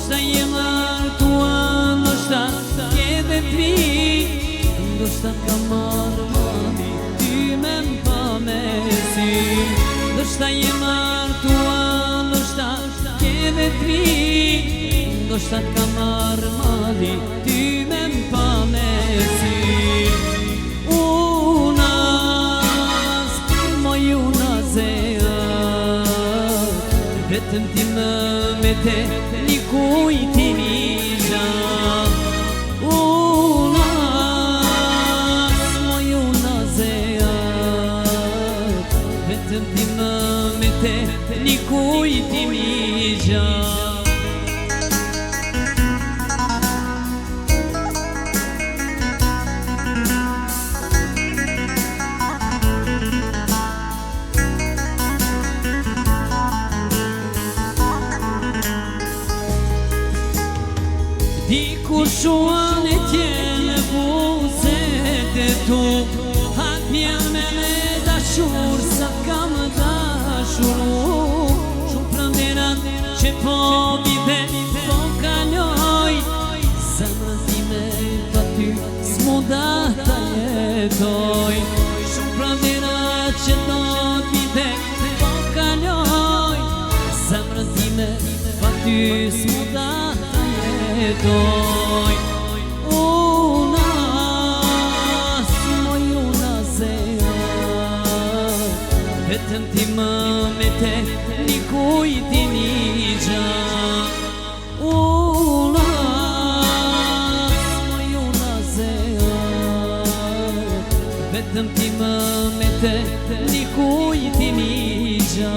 Ndoshta je martua, ndoshta je dhe tri, ndoshta ka marrë mami ty me mpa mesi. Ndoshta je martua, ndoshta je dhe tri, ndoshta ka marrë mami ty me mpa mesi. Unas, moj unas e vetëm ti më mete një kujti mija. Unas, moj unas e vetëm ti më mete një kujti mija. Dikur shuan e tjene buzet e tu, hat mjeme me dashur sa kam dashuru. Shumë prënderat që po vide po kaloj, zemrën time pa ty s'mu da ta jetoj. Shumë prënderat që do vide po kaloj, zemrën time pa ty s'mu da ta jetoj. Unas, moj unas e vetëm ti më mete një kujti mija. Unas, moj unas e vetëm ti më mete një kujti mija.